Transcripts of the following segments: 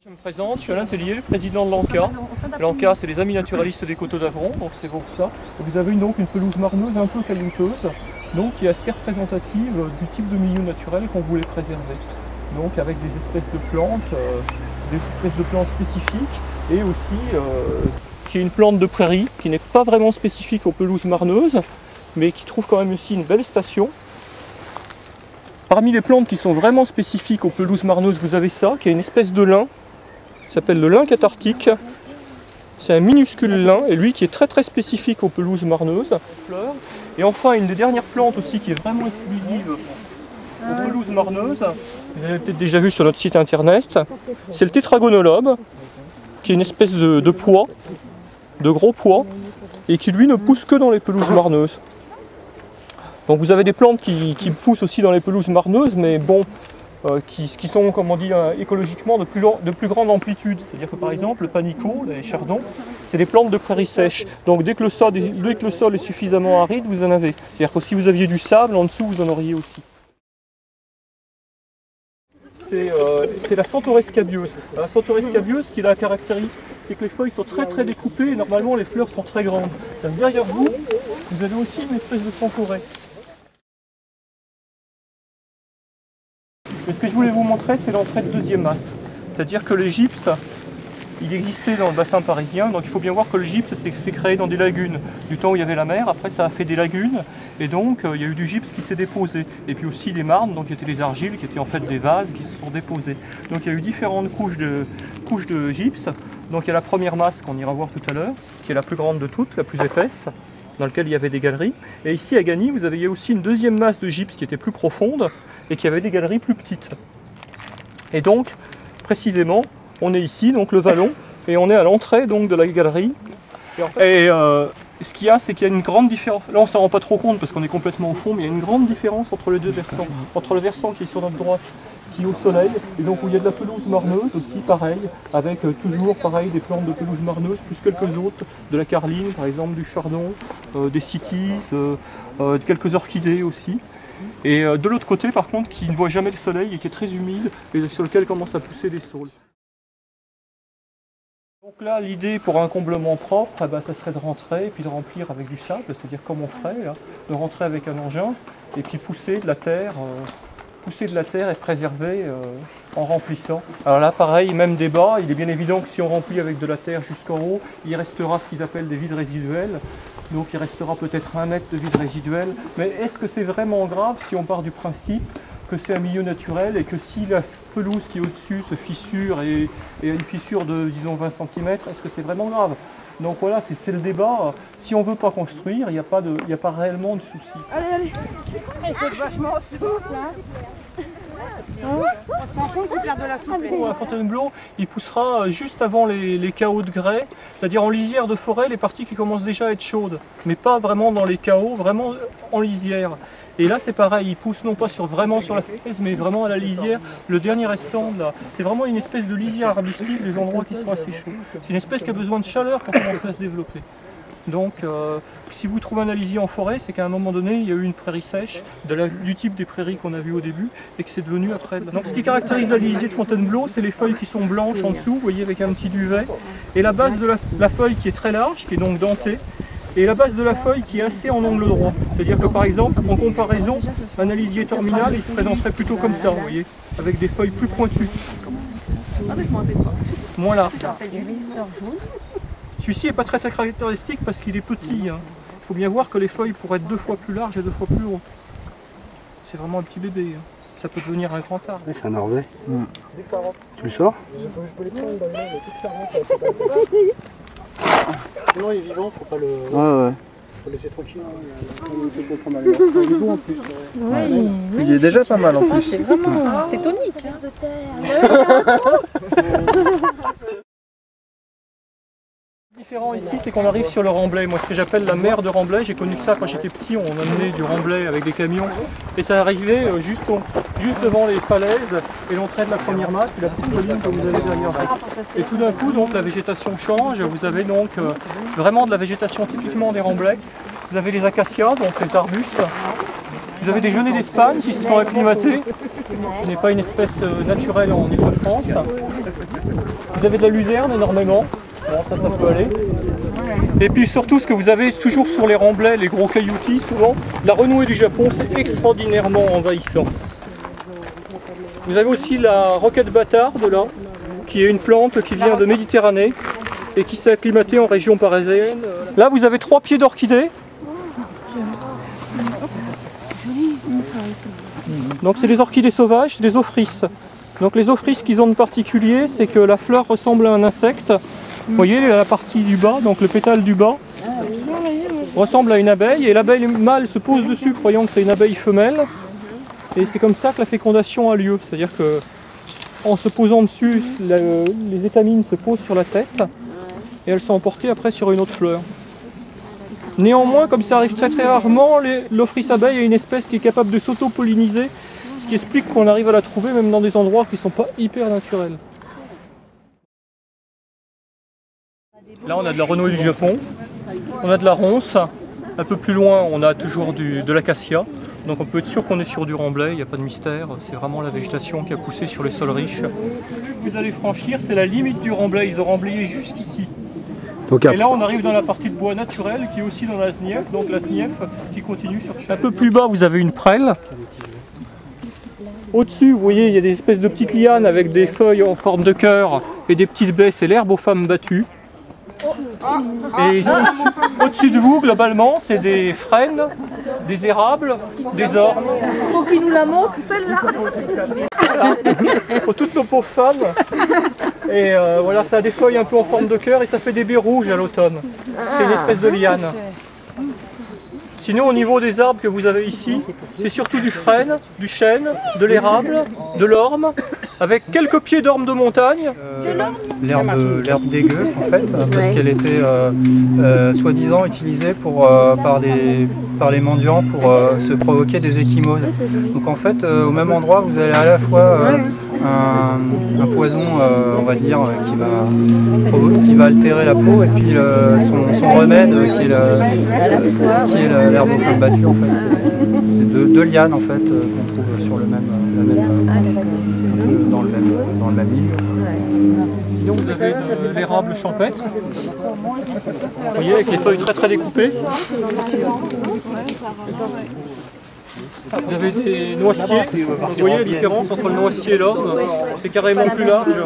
Je me présente, je suis Alain Tellier, le président de l'ANCA. L'ANCA, c'est les Amis Naturalistes des Coteaux d'Avron, donc c'est pour ça. Vous avez donc une pelouse marneuse un peu caillouteuse, donc qui est assez représentative du type de milieu naturel qu'on voulait préserver. Donc avec des espèces de plantes spécifiques, et aussi qui est une plante de prairie, qui n'est pas vraiment spécifique aux pelouses marneuses, mais qui trouve quand même aussi une belle station. Parmi les plantes qui sont vraiment spécifiques aux pelouses marneuses, vous avez ça, qui est une espèce de lin, qui s'appelle le lin cathartique. C'est un minuscule lin, et lui qui est très spécifique aux pelouses marneuses. Et enfin, une des dernières plantes aussi qui est vraiment exclusive aux pelouses marneuses, vous avez peut-être déjà vu sur notre site internet, c'est le tétragonolobe, qui est une espèce de pois, de gros pois, et qui lui ne pousse que dans les pelouses marneuses. Donc vous avez des plantes qui poussent aussi dans les pelouses marneuses, mais bon, qui sont, comme on dit, écologiquement de plus grande amplitude. C'est-à-dire que par exemple, le panicaud, les chardons, c'est des plantes de prairies sèches. Donc dès que le sol est suffisamment aride, vous en avez. C'est-à-dire que si vous aviez du sable, en dessous, vous en auriez aussi. C'est la Centaurée scabieuse. La Centaurée scabieuse, ce qui la caractérise, c'est que les feuilles sont très découpées et normalement les fleurs sont très grandes. Derrière vous, vous avez aussi une espèce de Centaurée. Mais ce que je voulais vous montrer, c'est l'entrée de deuxième masse. C'est-à-dire que le gypse, il existait dans le bassin parisien, donc il faut bien voir que le gypse s'est créé dans des lagunes. Du temps où il y avait la mer, après ça a fait des lagunes, et donc il y a eu du gypse qui s'est déposé. Et puis aussi des marnes, donc qui étaient les argiles, qui étaient en fait des vases qui se sont déposés. Donc il y a eu différentes couches de gypse. Donc il y a la première masse qu'on ira voir tout à l'heure, qui est la plus grande de toutes, la plus épaisse, dans laquelle il y avait des galeries. Et ici à Gagny, vous avez aussi une deuxième masse de gypse qui était plus profonde et qui avait des galeries plus petites. Et donc, précisément, on est ici, donc le vallon, et on est à l'entrée donc de la galerie. Et ce qu'il y a, c'est qu'il y a une grande différence. Là, on ne s'en rend pas trop compte parce qu'on est complètement au fond, mais il y a une grande différence entre les deux versants. Entre le versant qui est sur notre droite, qui est au soleil, et donc où il y a de la pelouse marneuse aussi, pareil, avec toujours pareil des plantes de pelouse marneuse, plus quelques autres, de la carline, par exemple, du chardon, des cytises, quelques orchidées aussi. Et de l'autre côté, par contre, qui ne voit jamais le soleil et qui est très humide, et sur lequel commencent à pousser des saules. Donc là, l'idée pour un comblement propre, ça serait de rentrer et puis de remplir avec du sable, c'est-à-dire comme on ferait, là, de rentrer avec un engin et puis pousser de la terre et préserver en remplissant. Alors là, pareil, même débat, il est bien évident que si on remplit avec de la terre jusqu'en haut, il restera ce qu'ils appellent des vides résiduels. Donc il restera peut-être 1 mètre de vide résiduel. Mais est-ce que c'est vraiment grave si on part du principe que c'est un milieu naturel et que si la pelouse qui est au-dessus se fissure et a une fissure de, disons, 20 cm, est-ce que c'est vraiment grave? Donc voilà, c'est le débat. Si on ne veut pas construire, il n'y a pas réellement de souci. Allez, il faut vachement souple, hein. On se rend compte qu'il perd de la souplesse. À Fontainebleau, il poussera juste avant les cahots de grès, c'est-à-dire en lisière de forêt, les parties qui commencent déjà à être chaudes, mais pas vraiment dans les cahots, vraiment en lisière. Et là c'est pareil, il pousse non pas vraiment sur la falaise, mais vraiment à la lisière, le dernier restant là. C'est vraiment une espèce de lisière arbustive des endroits qui sont assez chauds. C'est une espèce qui a besoin de chaleur pour commencer à se développer. Donc si vous trouvez un alisier en forêt, c'est qu'à un moment donné, il y a eu une prairie sèche, du type des prairies qu'on a vues au début, et que c'est devenu après. Donc ce qui caractérise l'alisier de Fontainebleau, c'est les feuilles qui sont blanches en dessous, vous voyez, avec un petit duvet, et la base de la feuille qui est très large, qui est donc dentée, et la base de la feuille qui est assez en angle droit. C'est-à-dire que par exemple, en comparaison, un alisier terminal, il se présenterait plutôt comme ça, vous voyez, avec des feuilles plus pointues. Ah mais je m'en rappelle pas. Moins large. Ça s'appelle du livre jaune. Celui-ci n'est pas très caractéristique parce qu'il est petit. Hein. Il faut bien voir que les feuilles pourraient être 2 fois plus larges et 2 fois plus hautes. C'est vraiment un petit bébé. Hein. Ça peut devenir un grand arbre. C'est un orvet. Dès que ça rentre. Tu le sors? Je peux les prendre dans les mains, mais dès que ça rentre, c'est pas non, il est vivant, faut pas le... Ouais. Faut le laisser tranquille. Il fait pas mal. Il est beau en plus. Oui. Il est déjà pas mal en plus. C'est vraiment... C'est tonique. De terre. Le différent ici, c'est qu'on arrive sur le remblai. Moi, ce que j'appelle la mer de remblai, j'ai connu ça quand j'étais petit. On amenait du remblai avec des camions. Et ça arrivait juste devant les falaises et l'entrée de la première masse, et la petite colline que vous avez derrière vous. Et tout d'un coup, donc, la végétation change. Vous avez donc vraiment de la végétation typiquement des remblais. Vous avez les acacias, donc les arbustes. Vous avez des genêts d'Espagne qui se sont acclimatés, qui n'est pas une espèce naturelle en Île-de-France. Vous avez de la luzerne énormément, bon ça peut aller. Et puis surtout ce que vous avez toujours sur les remblais, les gros cailloutis souvent, la renouée du Japon, c'est extraordinairement envahissant. Vous avez aussi la roquette bâtarde là, qui est une plante qui vient de Méditerranée et qui s'est acclimatée en région parisienne. Là vous avez 3 pieds d'orchidées. Donc c'est des orchidées sauvages, c'est des ophrys. Donc les ophrys, ce qu'ils ont de particulier, c'est que la fleur ressemble à un insecte. Vous voyez la partie du bas, donc le pétale du bas, ressemble à une abeille et l'abeille mâle se pose dessus croyant que c'est une abeille femelle. Et c'est comme ça que la fécondation a lieu. C'est-à-dire que en se posant dessus, les étamines se posent sur la tête et elles sont emportées après sur une autre fleur. Néanmoins, comme ça arrive très rarement, l'ophrys abeille est une espèce qui est capable de s'auto-polliniser, ce qui explique qu'on arrive à la trouver même dans des endroits qui ne sont pas hyper naturels. Là on a de la renouée du Japon, on a de la ronce, un peu plus loin on a toujours de l'acacia, donc on peut être sûr qu'on est sur du remblai, il n'y a pas de mystère, c'est vraiment la végétation qui a poussé sur les sols riches. Vous allez franchir, c'est la limite du remblai, ils ont remblayé jusqu'ici. Et là on arrive dans la partie de bois naturel qui est aussi dans la Snief, donc la Snief qui continue sur chaque. Un peu plus bas vous avez une prêle. Au-dessus vous voyez il y a des espèces de petites lianes avec des feuilles en forme de cœur et des petites baies, c'est l'herbe aux femmes battues. Et au-dessus de vous globalement c'est des frênes, des érables, des ormes. Faut qu'il nous la montre celle-là. Pour toutes nos pauvres femmes. Et voilà, ça a des feuilles un peu en forme de cœur et ça fait des baies rouges à l'automne. C'est une espèce de liane. Sinon au niveau des arbres que vous avez ici, c'est surtout du frêne, du chêne, de l'érable, de l'orme, avec quelques pieds d'orme de montagne. L'herbe dégueu en fait, parce qu'elle était soi-disant utilisée par les mendiants pour se provoquer des ecchymoses. Donc en fait, au même endroit, vous avez à la fois un poison, on va dire, qui va altérer la peau, et puis son remède qui est l'herbe aux femmes battues en fait. C'est deux lianes en fait qu'on trouve sur dans le même milieu. Sinon vous avez de l'érable champêtre, vous voyez avec les feuilles très découpées. Vous avez des noisetiers, vous voyez la différence entre le noisetier et l'orme, c'est carrément plus large.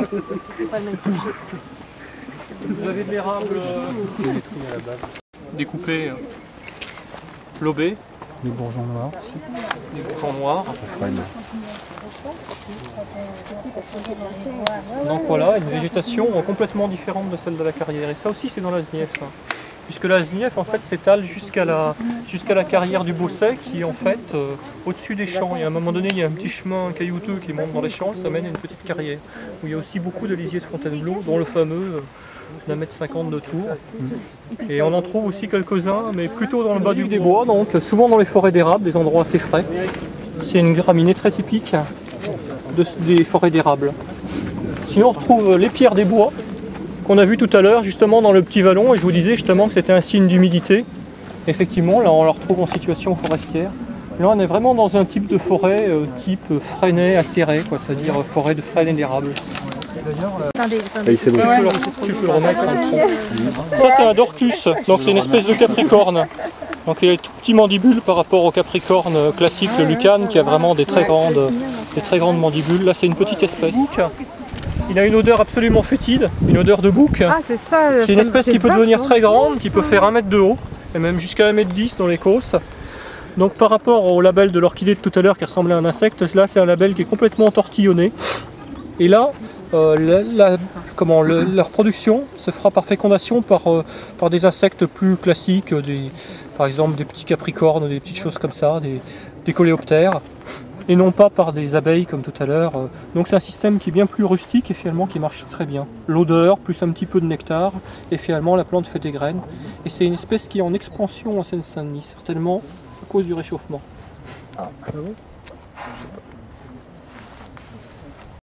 Vous avez de l'érable découpé, lobé. Les bourgeons noirs. Des bourgeons noirs. Donc voilà, une végétation complètement différente de celle de la carrière. Et ça aussi c'est dans la Snief. Puisque la Snief en fait s'étale jusqu'à la carrière du Beausset qui est en fait au-dessus des champs. Et à un moment donné il y a un petit chemin caillouteux qui monte dans les champs et ça mène à une petite carrière. Où il y a aussi beaucoup de lisiers de Fontainebleau, dont le fameux d'1,50 m de tour. Et on en trouve aussi quelques-uns, mais plutôt dans le bas des bois, donc souvent dans les forêts d'érable, des endroits assez frais. C'est une graminée très typique des forêts d'érable. Sinon on retrouve les pierres des bois, qu'on a vu tout à l'heure justement dans le petit vallon, et je vous disais justement que c'était un signe d'humidité. Effectivement, là on la retrouve en situation forestière. Là on est vraiment dans un type de forêt type frênée, acérée, c'est-à-dire forêt de frêne et d'érable. C'est bon. Tu peux le remettre dans le tronc. Ça c'est un dorcus, donc c'est une espèce de capricorne. Donc il a des tout petits mandibules par rapport au capricorne classique, le lucane, qui a vraiment des très grandes mandibules. Là c'est une petite espèce. Il a une odeur absolument fétide, une odeur de bouc. Ah, c'est ça. C'est une espèce qui peut devenir très grande, qui peut faire 1 mètre de haut, et même jusqu'à 1,10 m dans l'écosse. Donc par rapport au label de l'orchidée de tout à l'heure qui ressemblait à un insecte, là c'est un label qui est complètement tortillonné. Et là, leur reproduction se fera par fécondation par des insectes plus classiques, par exemple des petits capricornes, des petites choses comme ça, des coléoptères, et non pas par des abeilles comme tout à l'heure. Donc c'est un système qui est bien plus rustique et finalement qui marche très bien. L'odeur plus un petit peu de nectar, et finalement la plante fait des graines. Et c'est une espèce qui est en expansion en Seine-Saint-Denis, certainement à cause du réchauffement. Ah bon ?